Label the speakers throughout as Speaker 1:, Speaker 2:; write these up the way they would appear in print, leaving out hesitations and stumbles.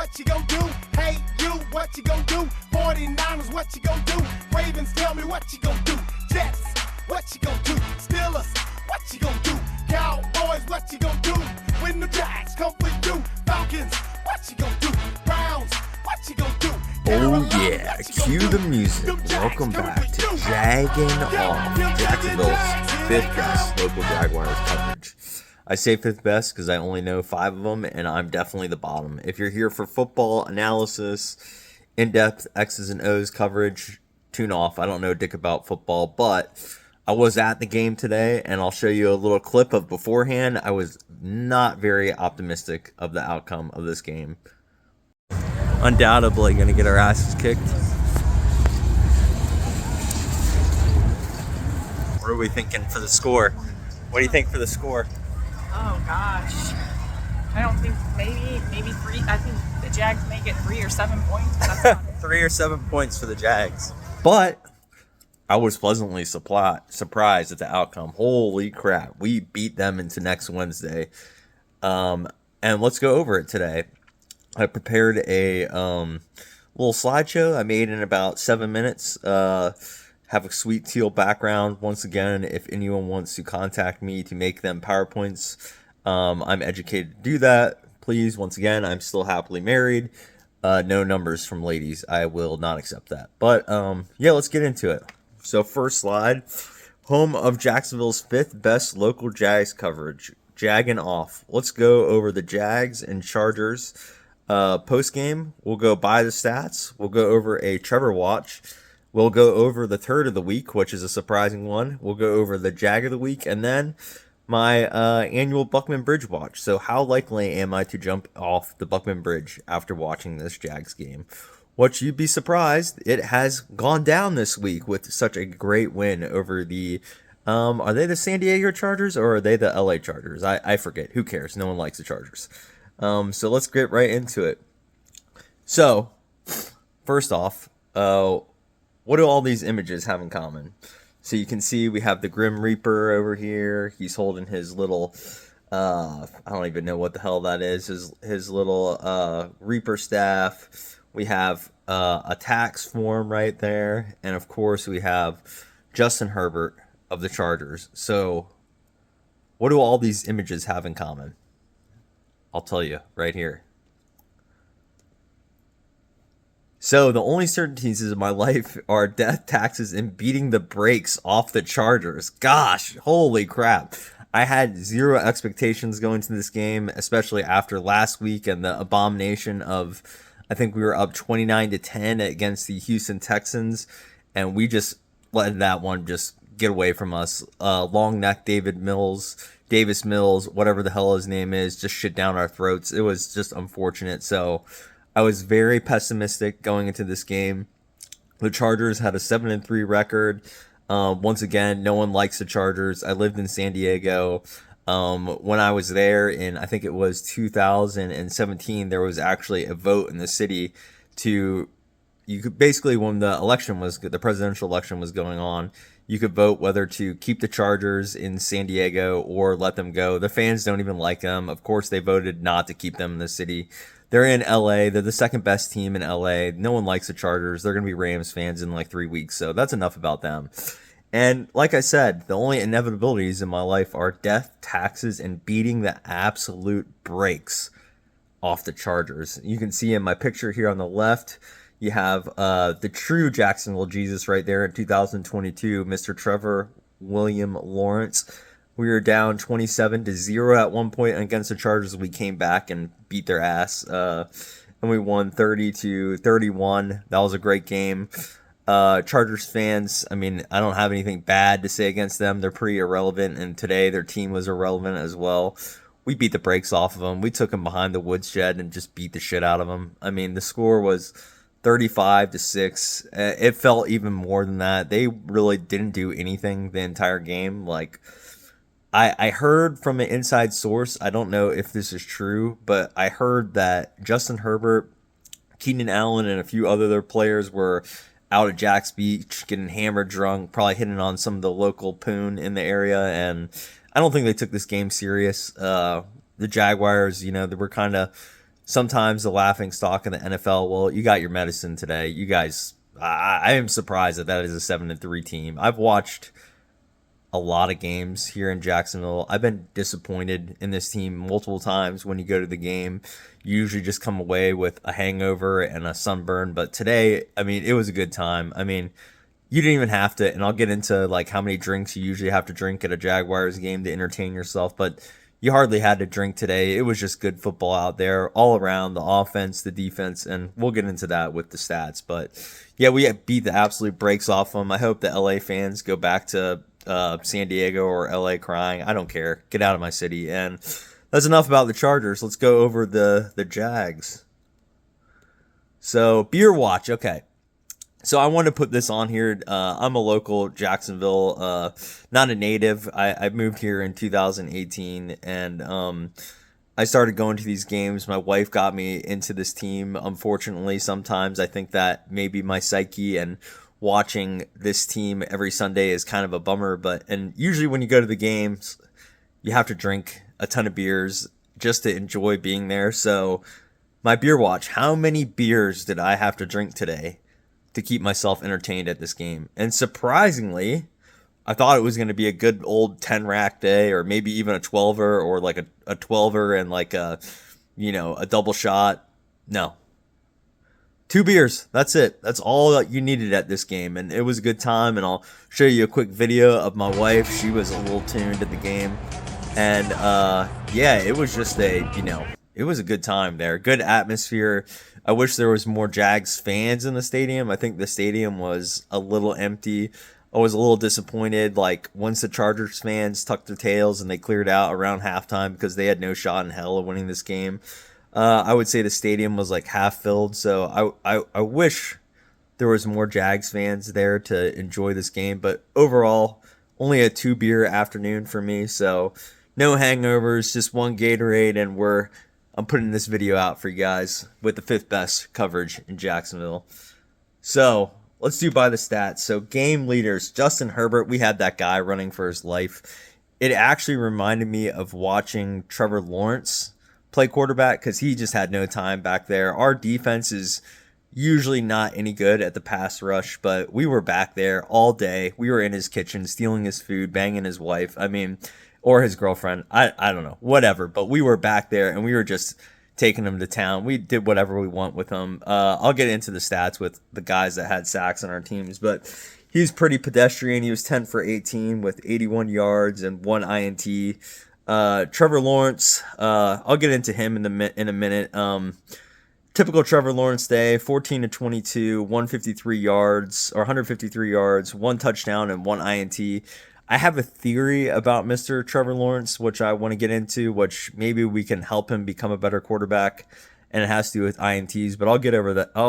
Speaker 1: what you gonna do? Hey, you, what you gonna do? 49ers, what you gonna do? Ravens, tell me what you gonna do? Jets, what you gonna do? Steelers, what you gonna do? Cowboys, what you gonna do? When the Jags come for you? Falcons, what you gonna do? Browns, what you gonna do?
Speaker 2: Oh yeah, cue the music. Welcome back to Jaggin Off, Jacksonville's 5th best local Jaguars coverage. I say 5th best because I only know 5 of them, and I'm definitely the bottom. If you're here for football analysis, in-depth X's and O's coverage, tune off. I don't know dick about football, but I was at the game today, and I'll show you a little clip of beforehand. I was not very optimistic of the outcome of this game. Undoubtedly going to get our asses kicked. What are we thinking for the score? What do you think for the score?
Speaker 3: Oh gosh, I don't think maybe 3. I think the Jags may get 3 or 7 points. But that's not it.
Speaker 2: 3 or 7 points for the Jags. But I was pleasantly surprised at the outcome. Holy crap, we beat them into next Wednesday. And let's go over it today. I prepared a little slideshow I made in about 7 minutes. Have a sweet teal background. Once again, if anyone wants to contact me to make them PowerPoints, I'm educated to do that. Please, once again, I'm still happily married. No numbers from ladies. I will not accept that. But yeah, let's get into it. So first slide, home of Jacksonville's 5th best local Jags coverage, Jaggin Off. Let's go over the Jags and Chargers post game. We'll go by the stats. We'll go over a Trevor watch. We'll go over the third of the week, which is a surprising one. We'll go over the Jag of the week, and then my annual Buckman Bridge watch. So how likely am I to jump off the Buckman Bridge after watching this Jags game? What you'd be surprised, it has gone down this week with such a great win over the, are they the San Diego Chargers or are they the LA Chargers? I forget. Who cares? No one likes the Chargers. So let's get right into it. So, first off, what do all these images have in common? So you can see we have the Grim Reaper over here. He's holding his little, I don't even know what the hell that is. His little Reaper staff. We have a tax form right there. And of course we have Justin Herbert of the Chargers. So what do all these images have in common? I'll tell you right here. So the only certainties in my life are death, taxes, and beating the brakes off the Chargers. Gosh, holy crap. I had zero expectations going to this game, especially after last week and the abomination of, I think we were up 29-10 against the Houston Texans, and we just let that one just get away from us. Long neck Davis Mills, whatever the hell his name is, just shit down our throats. It was just unfortunate. So I was very pessimistic going into this game. The Chargers had a 7-3 record. Once again, no one likes the Chargers. I lived in San Diego. When I was there in, I think it was 2017, there was actually a vote in the city to, you could basically, when the presidential election was going on, you could vote whether to keep the Chargers in San Diego or let them go. The fans don't even like them. Of course, they voted not to keep them in the city. They're in LA. They're the second best team in LA. No one likes the Chargers. They're going to be Rams fans in like 3 weeks. So that's enough about them. And like I said, the only inevitabilities in my life are death, taxes, and beating the absolute brakes off the Chargers. You can see in my picture here on the left, you have the true Jacksonville Jesus right there in 2022, Mr. Trevor William Lawrence. We were down 27-0 at one point against the Chargers. We came back and beat their ass, and we won 30-31. That was a great game. Chargers fans, I mean, I don't have anything bad to say against them. They're pretty irrelevant, and today their team was irrelevant as well. We beat the brakes off of them. We took them behind the woodshed and just beat the shit out of them. I mean, the score was 35-6. It felt even more than that. They really didn't do anything the entire game. Like, I heard from an inside source, I don't know if this is true, but I heard that Justin Herbert, Keenan Allen, and a few other players were out at Jack's Beach getting hammered drunk, probably hitting on some of the local poon in the area, and I don't think they took this game serious. The Jaguars, you know, they were kind of sometimes the laughing stock in the NFL. Well, you got your medicine today. You guys, I am surprised that is a 7-3 team. I've watched a lot of games here in Jacksonville. I've been disappointed in this team multiple times. When you go to the game, you usually just come away with a hangover and a sunburn. But today, I mean, it was a good time. I mean, you didn't even have to, and I'll get into like how many drinks you usually have to drink at a Jaguars game to entertain yourself, but you hardly had to drink today. It was just good football out there all around, the offense, the defense, and we'll get into that with the stats. But yeah, we beat the absolute brakes off them. I hope the LA fans go back to San Diego or LA crying. I don't care. Get out of my city. And that's enough about the Chargers. Let's go over the Jags. So, beer watch. Okay. So I want to put this on here. I'm a local Jacksonville, not a native. I moved here in 2018, and I started going to these games. My wife got me into this team. Unfortunately, sometimes I think that maybe my psyche and watching this team every Sunday is kind of a bummer. And usually when you go to the games, you have to drink a ton of beers just to enjoy being there. So my beer watch, how many beers did I have to drink today to keep myself entertained at this game? And surprisingly, I thought it was going to be a good old 10 rack day, or maybe even a 12er, or like a 12er and like a double shot. No. 2 beers. That's it. That's all that you needed at this game. And it was a good time. And I'll show you a quick video of my wife. She was a little tuned at the game. And yeah, it was just it was a good time there. Good atmosphere. I wish there was more Jags fans in the stadium. I think the stadium was a little empty. I was a little disappointed. Like, once the Chargers fans tucked their tails and they cleared out around halftime because they had no shot in hell of winning this game, I would say the stadium was like half filled. So I wish there was more Jags fans there to enjoy this game. But overall, only a 2 beer afternoon for me. So no hangovers, just 1 Gatorade, and I'm putting this video out for you guys with the 5th best coverage in Jacksonville. So let's do by the stats. So game leaders, Justin Herbert, we had that guy running for his life. It actually reminded me of watching Trevor Lawrence play quarterback, because he just had no time back there. Our defense is usually not any good at the pass rush, but we were back there all day. We were in his kitchen, stealing his food, banging his wife. I mean, or his girlfriend. I don't know, whatever. But we were back there, and we were just taking him to town. We did whatever we want with him. I'll get into the stats with the guys that had sacks on our teams, but he's pretty pedestrian. He was 10 for 18 with 81 yards and 1 INT. Trevor Lawrence, I'll get into him in a minute. Typical Trevor Lawrence day, 14 to 22, 153 yards, 1 touchdown and 1 INT. I have a theory about Mr. Trevor Lawrence, which I want to get into, which maybe we can help him become a better quarterback, and it has to do with INTs, but I'll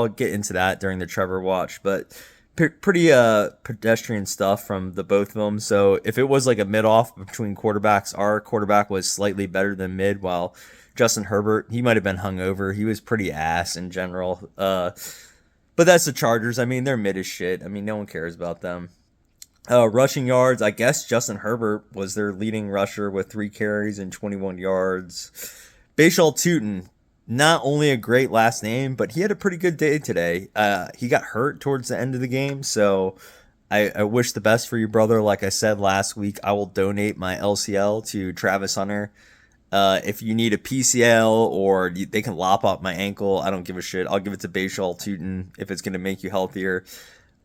Speaker 2: get into that during the Trevor watch. But pretty pedestrian stuff from the both of them. So if it was like a mid-off between quarterbacks, our quarterback was slightly better than mid, while Justin Herbert, he might have been hungover. He was pretty ass in general. But that's the Chargers. I mean, they're mid as shit. I mean, no one cares about them. Rushing yards, I guess Justin Herbert was their leading rusher with 3 carries and 21 yards. Bashal Tutin, not only a great last name, but he had a pretty good day today. He got hurt towards the end of the game, so I wish the best for you, brother. Like I said last week, I will donate my LCL to Travis Hunter. If you need a PCL or they can lop up my ankle, I don't give a shit. I'll give it to Bashal Tutin if it's going to make you healthier.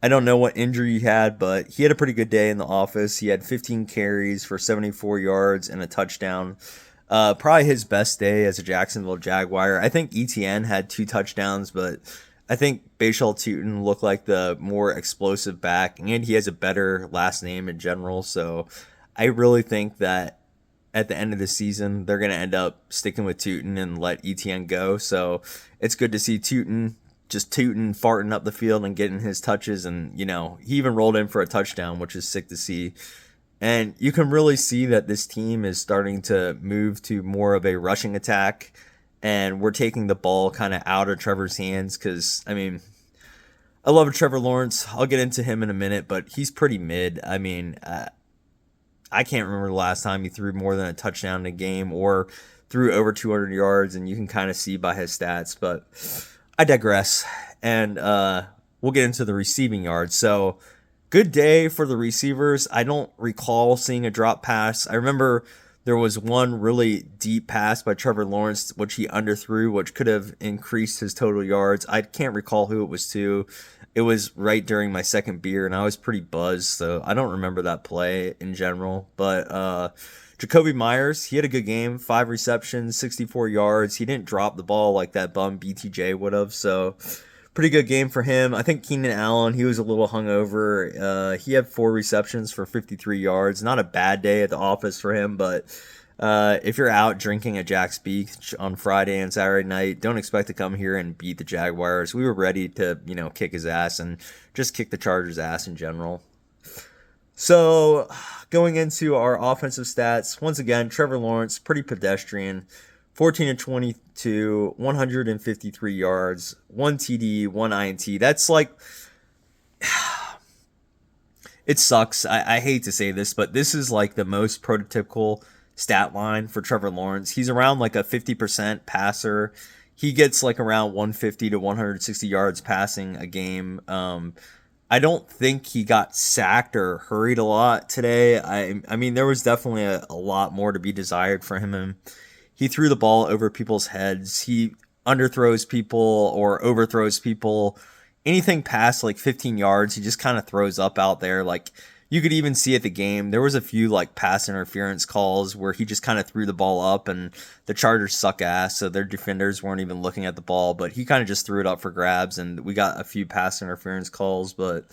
Speaker 2: I don't know what injury he had, but he had a pretty good day in the office. He had 15 carries for 74 yards and a touchdown. Probably his best day as a Jacksonville Jaguar. I think ETN had 2 touchdowns, but I think Bashal Tutin looked like the more explosive back, and he has a better last name in general. So I really think that at the end of the season, they're going to end up sticking with Tutin and let ETN go. So it's good to see Tutin just farting up the field and getting his touches. And, he even rolled in for a touchdown, which is sick to see. And you can really see that this team is starting to move to more of a rushing attack. And we're taking the ball kind of out of Trevor's hands because, I mean, I love Trevor Lawrence. I'll get into him in a minute, but he's pretty mid. I mean, I can't remember the last time he threw more than a touchdown in a game or threw over 200 yards, and you can kind of see by his stats, but I digress. And we'll get into the receiving yards. So good day for the receivers. I don't recall seeing a drop pass. I remember there was one really deep pass by Trevor Lawrence, which he underthrew, which could have increased his total yards. I can't recall who it was to. It was right during my second beer, and I was pretty buzzed, so I don't remember that play in general. But Jacoby Myers, he had a good game, 5 receptions, 64 yards. He didn't drop the ball like that bum BTJ would have, so pretty good game for him. I think Keenan Allen, he was a little hungover. He had 4 receptions for 53 yards. Not a bad day at the office for him, but if you're out drinking at Jack's Beach on Friday and Saturday night, don't expect to come here and beat the Jaguars. We were ready to, kick his ass and just kick the Chargers' ass in general. So going into our offensive stats, once again, Trevor Lawrence, pretty pedestrian. 14 of 22, 153 yards, 1 TD, 1 INT. That's like, it sucks. I hate to say this, but this is like the most prototypical stat line for Trevor Lawrence. He's around like a 50% passer. He gets like around 150 to 160 yards passing a game. I don't think he got sacked or hurried a lot today. I mean, there was definitely a lot more to be desired for him. He threw the ball over people's heads. He underthrows people or overthrows people. Anything past like 15 yards, he just kind of throws up out there. Like you could even see at the game, there was a few like pass interference calls where he just kind of threw the ball up, and the Chargers suck ass, so their defenders weren't even looking at the ball, but he kind of just threw it up for grabs, and we got a few pass interference calls. But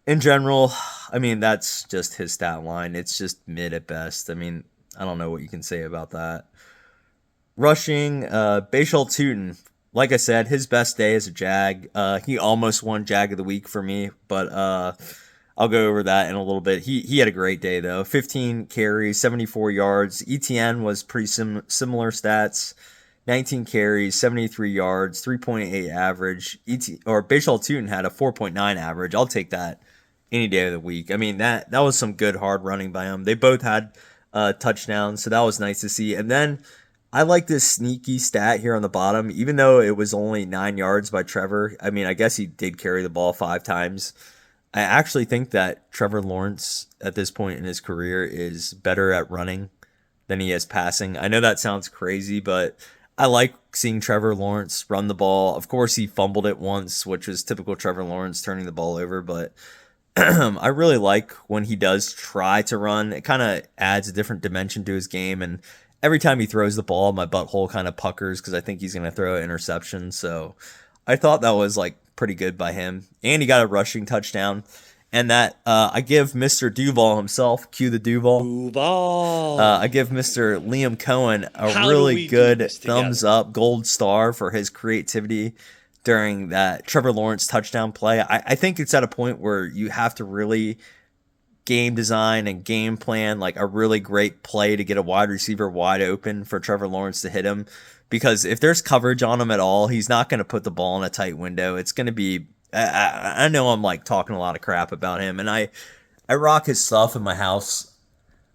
Speaker 2: in general, I mean, that's just his stat line. It's just mid at best. I mean, I don't know what you can say about that. Rushing, Bashal Tootin, like I said, his best day as a Jag. He almost won Jag of the Week for me, but I'll go over that in a little bit. He had a great day, though. 15 carries, 74 yards. ETN was pretty similar stats. 19 carries, 73 yards, 3.8 average. Bashal Tootin had a 4.9 average. I'll take that any day of the week. I mean, that was some good hard running by him. They both had touchdowns, so that was nice to see. And then I like this sneaky stat here on the bottom, even though it was only 9 yards by Trevor. I mean, I guess he did carry the ball 5 times. I actually think that Trevor Lawrence at this point in his career is better at running than he is passing. I know that sounds crazy, but I like seeing Trevor Lawrence run the ball. Of course, he fumbled it once, which was typical Trevor Lawrence, turning the ball over, but I really like when he does try to run. It kind of adds a different dimension to his game, and every time he throws the ball, my butthole kind of puckers because I think he's going to throw an interception. So I thought that was like pretty good by him. And he got a rushing touchdown. And that I give Mr. Duval himself, cue the Duval. I give Mr. Liam Cohen a really good thumbs up, gold star for his creativity during that Trevor Lawrence touchdown play. I think it's at a point where you have to really game design and game plan like a really great play to get a wide receiver wide open for Trevor Lawrence to hit him, because if there's coverage on him at all, he's not going to put the ball in a tight window. It's going to be, I know I'm like talking a lot of crap about him, and I rock his stuff in my house.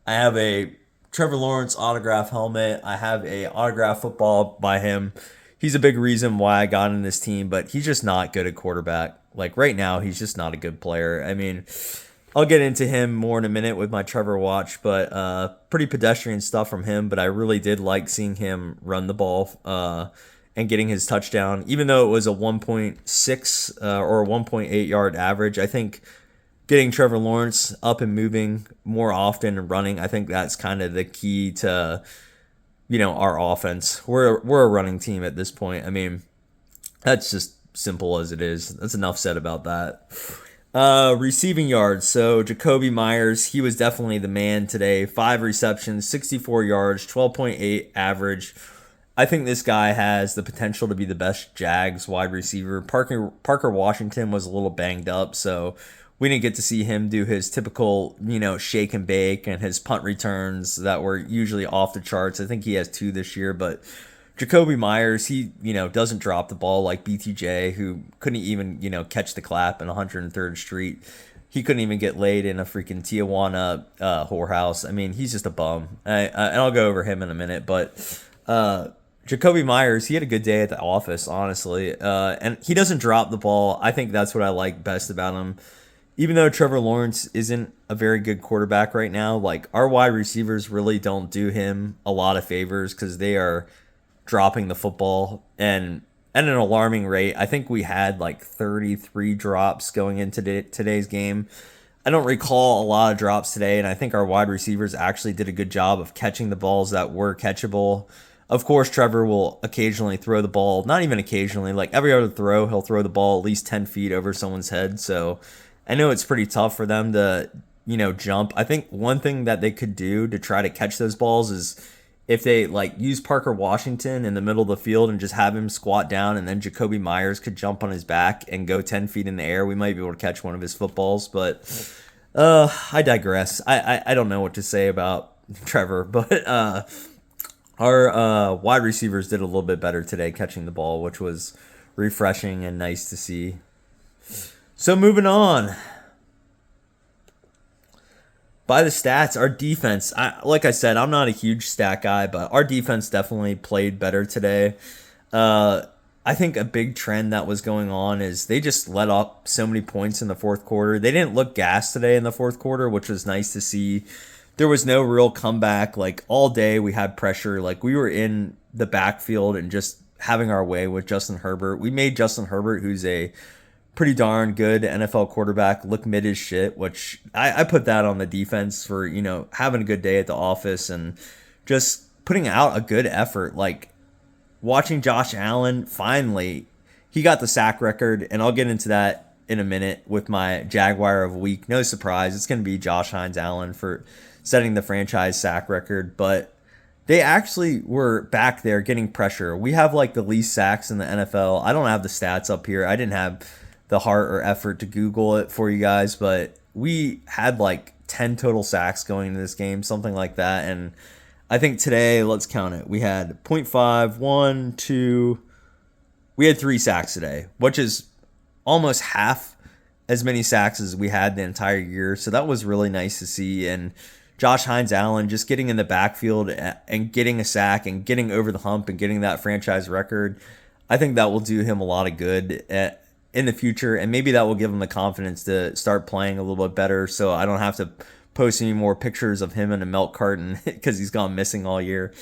Speaker 2: I have a Trevor Lawrence autograph helmet. I have a autograph football by him. He's a big reason why I got in this team, but he's just not good at quarterback. Like right now, he's just not a good player. I mean, I'll get into him more in a minute with my Trevor watch, but pretty pedestrian stuff from him. But I really did like seeing him run the ball and getting his touchdown, even though it was a 1.6 or 1.8 yard average. I think getting Trevor Lawrence up and moving more often and running, I think that's kind of the key to, our offense. We're a running team at this point. I mean, that's just simple as it is. That's enough said about that. Receiving yards. So Jacoby Myers, he was definitely the man today. 5 receptions, 64 yards, 12.8 average. I think this guy has the potential to be the best Jags wide receiver. Parker Washington was a little banged up, so we didn't get to see him do his typical, shake and bake and his punt returns that were usually off the charts. I think he has 2 this year, but Jacoby Myers, he, doesn't drop the ball like BTJ, who couldn't even, catch the clap in 103rd Street. He couldn't even get laid in a freaking Tijuana whorehouse. I mean, he's just a bum. And I'll go over him in a minute, but Jacoby Myers, he had a good day at the office, honestly. And he doesn't drop the ball. I think that's what I like best about him. Even though Trevor Lawrence isn't a very good quarterback right now, like our wide receivers really don't do him a lot of favors because they are dropping the football and at an alarming rate. I think we had like 33 drops going into today's game. I don't recall a lot of drops today, and I think our wide receivers actually did a good job of catching the balls that were catchable. Of course, Trevor will occasionally throw the ball, not even occasionally, like every other throw, he'll throw the ball at least 10 feet over someone's head. So I know it's pretty tough for them to, jump. I think one thing that they could do to try to catch those balls is if they like use Parker Washington in the middle of the field and just have him squat down, and then Jacoby Myers could jump on his back and go 10 feet in the air, we might be able to catch one of his footballs. But I digress. I don't know what to say about Trevor, but our wide receivers did a little bit better today catching the ball, which was refreshing and nice to see. So moving on. By the stats, our defense, like I said, I'm not a huge stat guy, but our defense definitely played better today. I think a big trend that was going on is they just let up so many points in the fourth quarter. They didn't look gassed today in the fourth quarter, which was nice to see. There was no real comeback. Like all day we had pressure. Like we were in the backfield and just having our way with Justin Herbert. We made Justin Herbert, who's a pretty darn good NFL quarterback, look mid as shit, which I put that on the defense for, having a good day at the office and just putting out a good effort. Like watching Josh Allen, finally, he got the sack record, and I'll get into that in a minute with my Jaguar of the Week. No surprise, it's going to be Josh Allen for setting the franchise sack record, but they actually were back there getting pressure. We have like the least sacks in the NFL. I don't have the stats up here. I didn't have the heart or effort to Google it for you guys, but we had like 10 total sacks going into this game, something like that. And I think today, let's count it. We had 0.5, 1, 2. We had 3 sacks today, which is almost half as many sacks as we had the entire year. So that was really nice to see. And Josh Allen just getting in the backfield and getting a sack and getting over the hump and getting that franchise record, I think that will do him a lot of good in the future, and maybe that will give him the confidence to start playing a little bit better, so I don't have to post any more pictures of him in a milk carton because he's gone missing all year.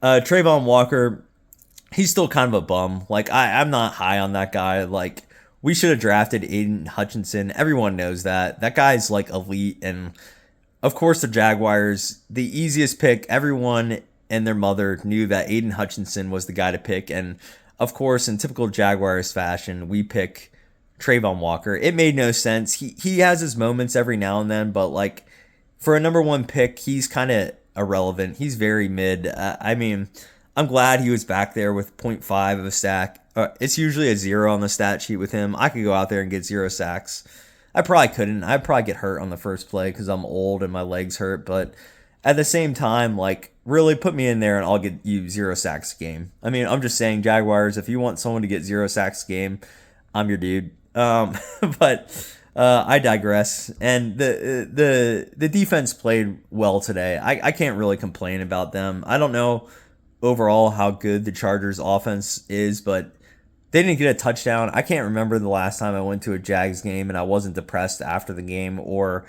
Speaker 2: Trayvon Walker, he's still kind of a bum. Like I'm not high on that guy. Like we should have drafted Aiden Hutchinson. Everyone knows that. That guy's like elite, and of course the Jaguars, the easiest pick. Everyone and their mother knew that Aiden Hutchinson was the guy to pick, and of course, in typical Jaguars fashion, we pick Trayvon Walker. It made no sense. He has his moments every now and then, but like for a number one pick, he's kind of irrelevant. He's very mid. I'm glad he was back there with 0.5 of a sack. It's usually a 0 on the stat sheet with him. I could go out there and get 0 sacks. I probably couldn't. I'd probably get hurt on the first play because I'm old and my legs hurt, but at the same time, like, really put me in there and I'll get you 0 sacks a game. I'm just saying, Jaguars, if you want someone to get 0 sacks a game, I'm your dude. But I digress. And the defense played well today. I can't really complain about them. I don't know overall how good the Chargers offense is, but they didn't get a touchdown. I can't remember the last time I went to a Jags game and I wasn't depressed after the game, or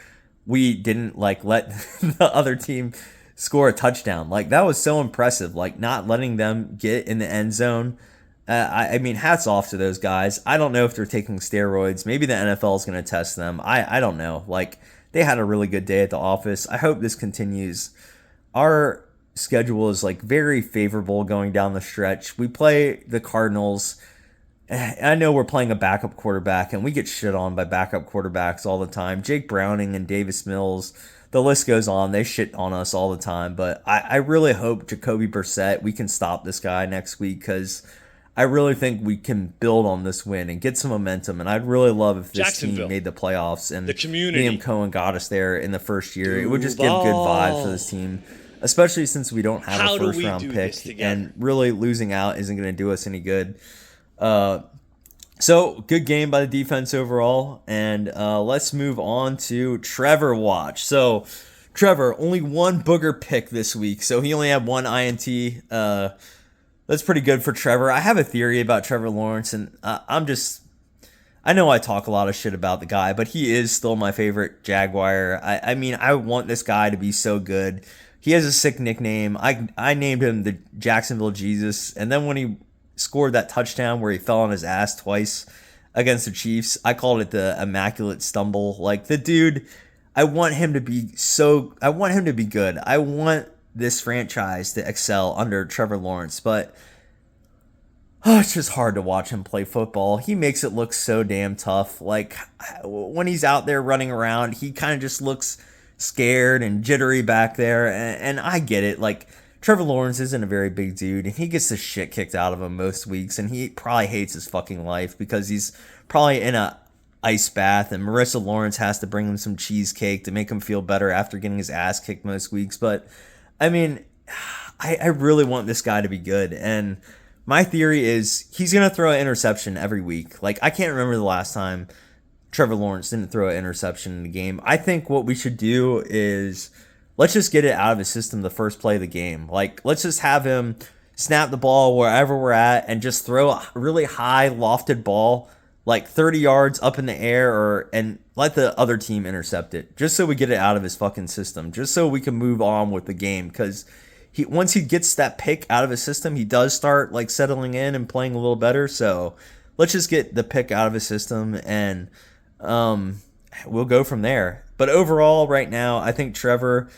Speaker 2: we didn't like let the other team score a touchdown. Like that was so impressive, like not letting them get in the end zone. Hats off to those guys. I don't know if they're taking steroids. Maybe the NFL is going to test them. I don't know. Like they had a really good day at the office. I hope this continues. Our schedule is like very favorable going down the stretch. We play the Cardinals. I know we're playing a backup quarterback, and we get shit on by backup quarterbacks all the time. Jake Browning and Davis Mills, the list goes on. They shit on us all the time. But I really hope Jacoby Brissett, we can stop this guy next week, because I really think we can build on this win and get some momentum. And I'd really love if this team made the playoffs and Liam Cohen got us there in the first year. It would just give good vibes for this team, especially since we don't have a first-round pick. And really losing out isn't going to do us any good. So good game by the defense overall, and let's move on to Trevor Watch. So Trevor, only one booger pick this week, so he only had one INT. That's pretty good for Trevor. I have a theory about Trevor Lawrence, and I know I talk a lot of shit about the guy, but he is still my favorite Jaguar. I mean, I want this guy to be so good. He has a sick nickname. I named him the Jacksonville Jesus, and then when he scored that touchdown where he fell on his ass twice against the Chiefs, I called it the Immaculate Stumble. Like, the dude, I want him to be good. I want this franchise to excel under Trevor Lawrence, but it's just hard to watch him play football. He makes it look so damn tough. Like, when he's out there running around, he kind of just looks scared and jittery back there, and I get it. Like, Trevor Lawrence isn't a very big dude, and he gets the shit kicked out of him most weeks, and he probably hates his fucking life because he's probably in a ice bath, and Marissa Lawrence has to bring him some cheesecake to make him feel better after getting his ass kicked most weeks. But I mean, I really want this guy to be good, and my theory is he's going to throw an interception every week. Like, I can't remember the last time Trevor Lawrence didn't throw an interception in the game. I think what we should do is let's just get it out of his system the first play of the game. Like, let's just have him snap the ball wherever we're at and just throw a really high lofted ball, like 30 yards up in the air, and let the other team intercept it, just so we get it out of his fucking system, just so we can move on with the game. Because once he gets that pick out of his system, he does start like settling in and playing a little better. So let's just get the pick out of his system, and we'll go from there. But overall, right now, I think Trevor,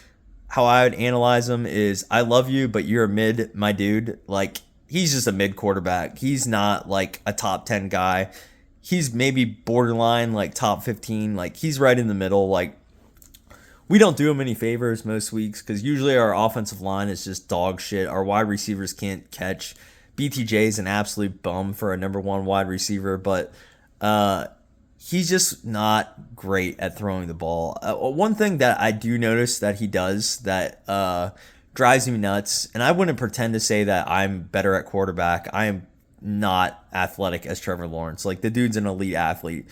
Speaker 2: how I would analyze him is, I love you, but you're a mid, my dude. Like, he's just a mid quarterback. He's not like a top 10 guy. He's maybe borderline like top 15. Like, he's right in the middle. Like, we don't do him any favors most weeks because usually our offensive line is just dog shit. Our wide receivers can't catch. BTJ is an absolute bum for a number one wide receiver, but he's just not great at throwing the ball. One thing that I do notice that he does that drives me nuts, and I wouldn't pretend to say that I'm better at quarterback. I am not athletic as Trevor Lawrence. Like, the dude's an elite athlete.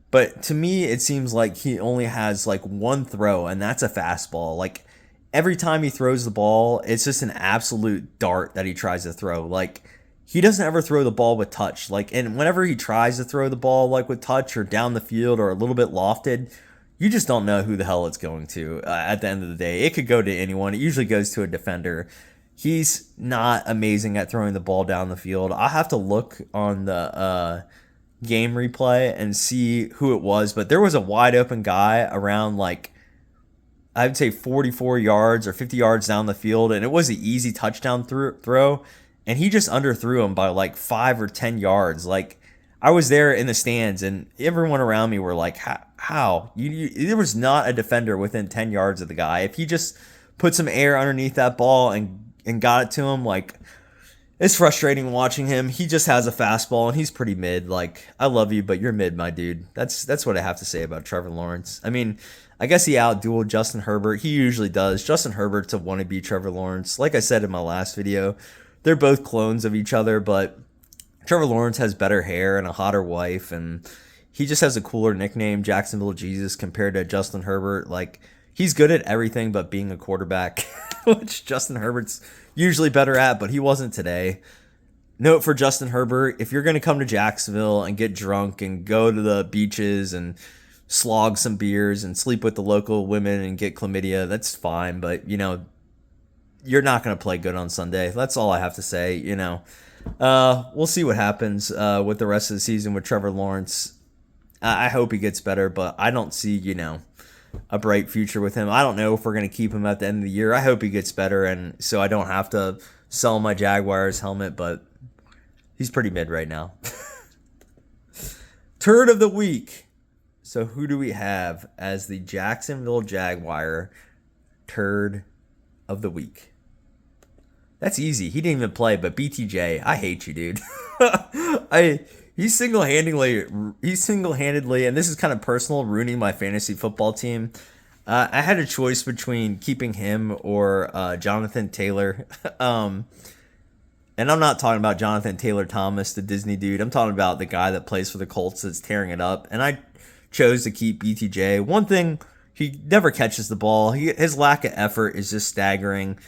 Speaker 2: But to me, it seems like he only has like one throw, and that's a fastball. Like, every time he throws the ball, it's just an absolute dart that he tries to throw. Like, he doesn't ever throw the ball with touch. Like, and whenever he tries to throw the ball like with touch or down the field or a little bit lofted, you just don't know who the hell it's going to at the end of the day. It could go to anyone. It usually goes to a defender. He's not amazing at throwing the ball down the field. I'll have to look on the game replay and see who it was, but there was a wide open guy around, like, I'd say 44 yards or 50 yards down the field, and it was an easy touchdown throw, and he just underthrew him by like 5 or 10 yards. Like, I was there in the stands, and everyone around me were like, how? There was not a defender within 10 yards of the guy. If he just put some air underneath that ball and got it to him, like, it's frustrating watching him. He just has a fastball, and he's pretty mid. Like, I love you, but you're mid, my dude. That's what I have to say about Trevor Lawrence. I mean, I guess he outdueled Justin Herbert. He usually does. Justin Herbert's a wannabe Trevor Lawrence. Like I said in my last video, they're both clones of each other, but Trevor Lawrence has better hair and a hotter wife, and he just has a cooler nickname, Jacksonville Jesus, compared to Justin Herbert. Like, he's good at everything but being a quarterback, which Justin Herbert's usually better at, but he wasn't today. Note for Justin Herbert, if you're going to come to Jacksonville and get drunk and go to the beaches and slog some beers and sleep with the local women and get chlamydia, that's fine, but, you know, you're not going to play good on Sunday. That's all I have to say, you know. We'll see what happens with the rest of the season with Trevor Lawrence. I hope he gets better, but I don't see, you know, a bright future with him. I don't know if we're going to keep him at the end of the year. I hope he gets better, and so I don't have to sell my Jaguars helmet, but he's pretty mid right now. Turd of the week. So who do we have as the Jacksonville Jaguar turd of the week? That's easy. He didn't even play, but BTJ, I hate you, dude. He's single-handedly, and this is kind of personal, ruining my fantasy football team. I had a choice between keeping him or Jonathan Taylor. And I'm not talking about Jonathan Taylor Thomas, the Disney dude. I'm talking about the guy that plays for the Colts that's tearing it up. And I chose to keep BTJ. One thing, he never catches the ball. His lack of effort is just staggering.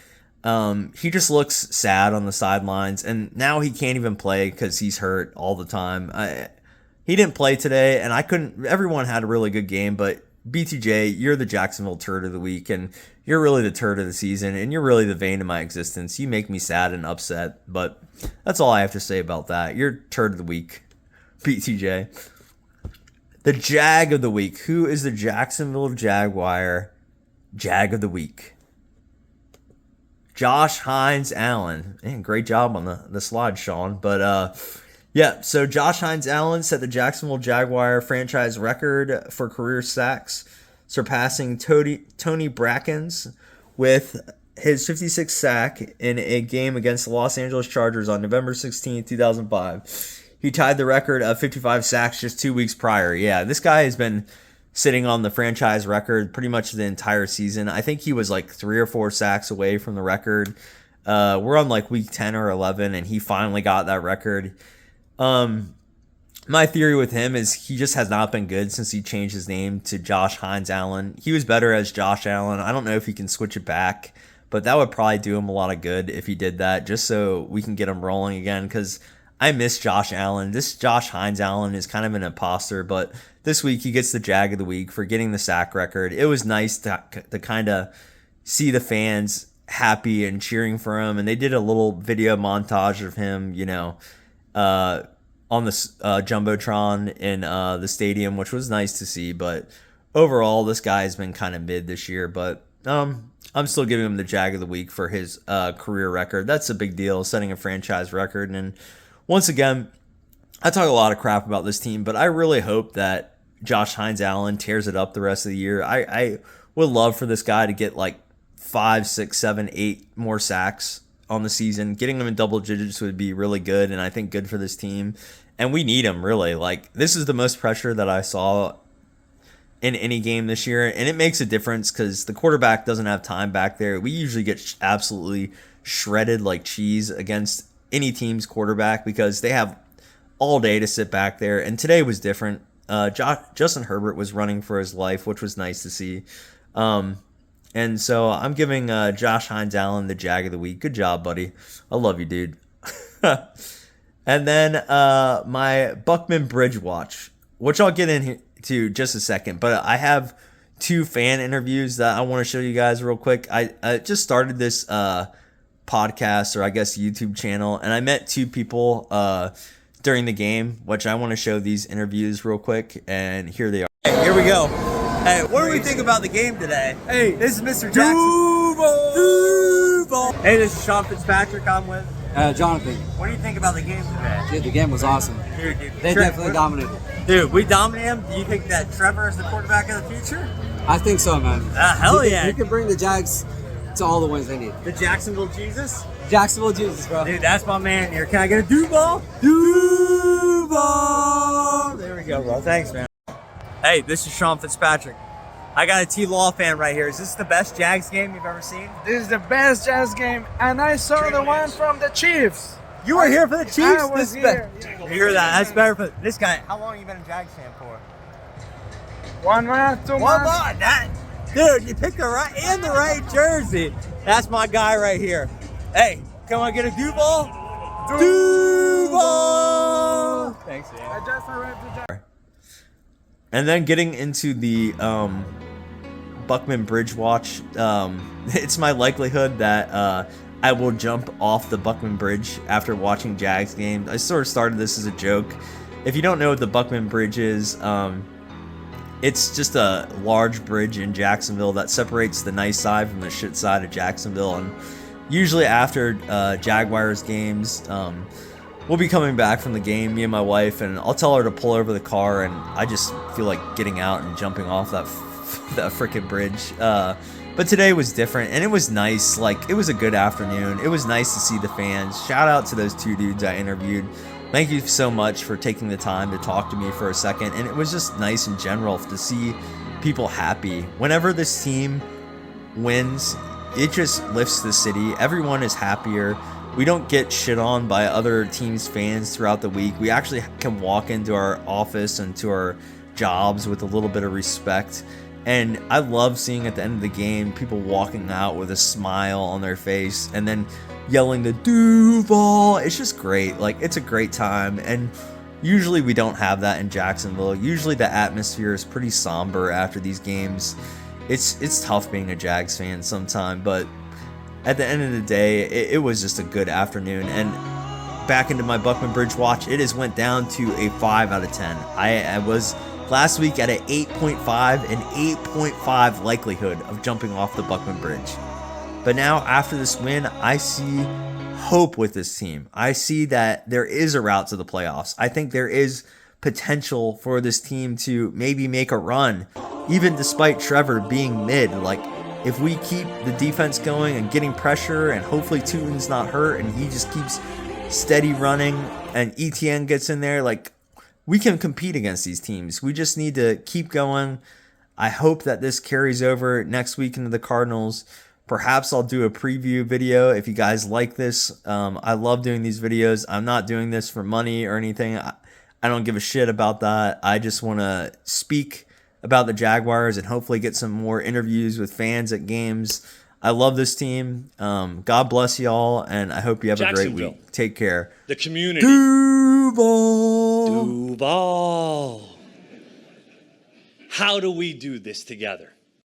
Speaker 2: He just looks sad on the sidelines, and now he can't even play because he's hurt all the time. He didn't play today, and I couldn't. Everyone had a really good game, but BTJ, you're the Jacksonville turd of the week, and you're really the turd of the season, and you're really the vein of my existence. You make me sad and upset, but that's all I have to say about that. You're turd of the week, BTJ. The Jag of the week. Who is the Jacksonville Jaguar Jag of the week? Josh Hines Allen. Man, great job on the slide, Sean. But yeah, so Josh Hines Allen set the Jacksonville Jaguar franchise record for career sacks, surpassing Tony Bracken's with his 56th sack in a game against the Los Angeles Chargers on November 16, 2005. He tied the record of 55 sacks just 2 weeks prior. Yeah, this guy has been sitting on the franchise record pretty much the entire season. I think he was like 3 or 4 sacks away from the record. We're on like week 10 or 11, and he finally got that record. My theory with him is he just has not been good since he changed his name to Josh Hines Allen. He was better as Josh Allen. I don't know if he can switch it back, but that would probably do him a lot of good if he did that, just so we can get him rolling again, because I miss Josh Allen. This Josh Hines Allen is kind of an imposter, but this week he gets the Jag of the week for getting the sack record. It was nice to kind of see the fans happy and cheering for him, and they did a little video montage of him, on the Jumbotron in the stadium, which was nice to see. But overall, this guy has been kind of mid this year, but I'm still giving him the Jag of the week for his career record. That's a big deal, setting a franchise record. And once again, I talk a lot of crap about this team, but I really hope that Josh Hines Allen tears it up the rest of the year. I would love for this guy to get like 5, 6, 7, 8 more sacks on the season. Getting them in double digits would be really good, and I think good for this team. And we need him, really. Like, this is the most pressure that I saw in any game this year, and it makes a difference because the quarterback doesn't have time back there. We usually get absolutely shredded like cheese against any team's quarterback because they have all day to sit back there, and today was different. Justin Herbert was running for his life, which was nice to see. And so I'm giving Josh Hines Allen the Jag of the week. Good job, buddy. I love you, dude. And then my Buckman Bridge watch, which I'll get into just a second. But I have 2 fan interviews that I want to show you guys real quick. I just started this podcast, or I guess YouTube channel, and I met 2 people during the game, which I want to show these interviews real quick. And here they are. Hey, here we go. Hey, what do we think about the game today? Hey, this is Mr. Jackson. Duval. Hey, this is Sean Fitzpatrick. I'm with
Speaker 4: Jonathan.
Speaker 2: What do you think about the game today?
Speaker 4: Dude, the game was awesome.
Speaker 2: Dude,
Speaker 4: They definitely dominated.
Speaker 2: Dude, we dominated them. Do you think that Trevor is the quarterback of the future?
Speaker 4: I think so, man.
Speaker 2: Hell yeah.
Speaker 4: He can bring the Jags to all the wins they need.
Speaker 2: The Jacksonville Jesus?
Speaker 4: Jacksonville Jesus, bro.
Speaker 2: Dude, that's my man here. Can I get a Duval? Duval! There we go, bro. Thanks, man. Hey, this is Sean Fitzpatrick. I got a T-Law fan right here. Is this the best Jags game you've ever seen?
Speaker 5: This is the best Jazz game, and I saw the one from the Chiefs.
Speaker 2: You were here for the Chiefs?
Speaker 5: I was here.
Speaker 2: You hear that? That's better for this guy. How long have you been a Jags fan for?
Speaker 5: 1 month, 2
Speaker 2: One
Speaker 5: months.
Speaker 2: month. Dude, you picked the right jersey. That's my guy right here. Hey, can I get a Duval? Duval! Thanks, man.
Speaker 5: I just arrived to Jazz.
Speaker 2: And then getting into the Buckman Bridge watch, it's my likelihood that I will jump off the Buckman Bridge after watching Jags game. I sort of started this as a joke. If you don't know what the Buckman Bridge is, it's just a large bridge in Jacksonville that separates the nice side from the shit side of Jacksonville. And usually after Jaguars games, we'll be coming back from the game, me and my wife, and I'll tell her to pull over the car, and I just feel like getting out and jumping off that freaking bridge. But today was different, and it was nice. Like, it was a good afternoon. It was nice to see the fans. Shout out to those 2 dudes I interviewed. Thank you so much for taking the time to talk to me for a second. And it was just nice in general to see people happy. Whenever this team wins, it just lifts the city. Everyone is happier. We don't get shit on by other teams' fans throughout the week. We actually can walk into our office and to our jobs with a little bit of respect. And I love seeing at the end of the game people walking out with a smile on their face and then yelling the Duval. It's just great. Like, it's a great time. And usually we don't have that in Jacksonville. Usually the atmosphere is pretty somber after these games. It's tough being a Jags fan sometime, but at the end of the day, it was just a good afternoon. And back into my Buckman Bridge watch, it has went down to a 5 out of 10. I was last week at an 8.5, an 8.5 likelihood of jumping off the Buckman Bridge. But now after this win, I see hope with this team. I see that there is a route to the playoffs. I think there is potential for this team to maybe make a run, even despite Trevor being mid. Like, if we keep the defense going and getting pressure, and hopefully Tootin's not hurt and he just keeps steady running and ETN gets in there, like, we can compete against these teams. We just need to keep going. I hope that this carries over next week into the Cardinals. Perhaps I'll do a preview video if you guys like this. I love doing these videos. I'm not doing this for money or anything. I don't give a shit about that. I just want to speak about the Jaguars and hopefully get some more interviews with fans at games. I love this team. God bless y'all, and I hope you have a great week. Take care.
Speaker 6: The community.
Speaker 2: Duval.
Speaker 6: Duval. How do we do this together?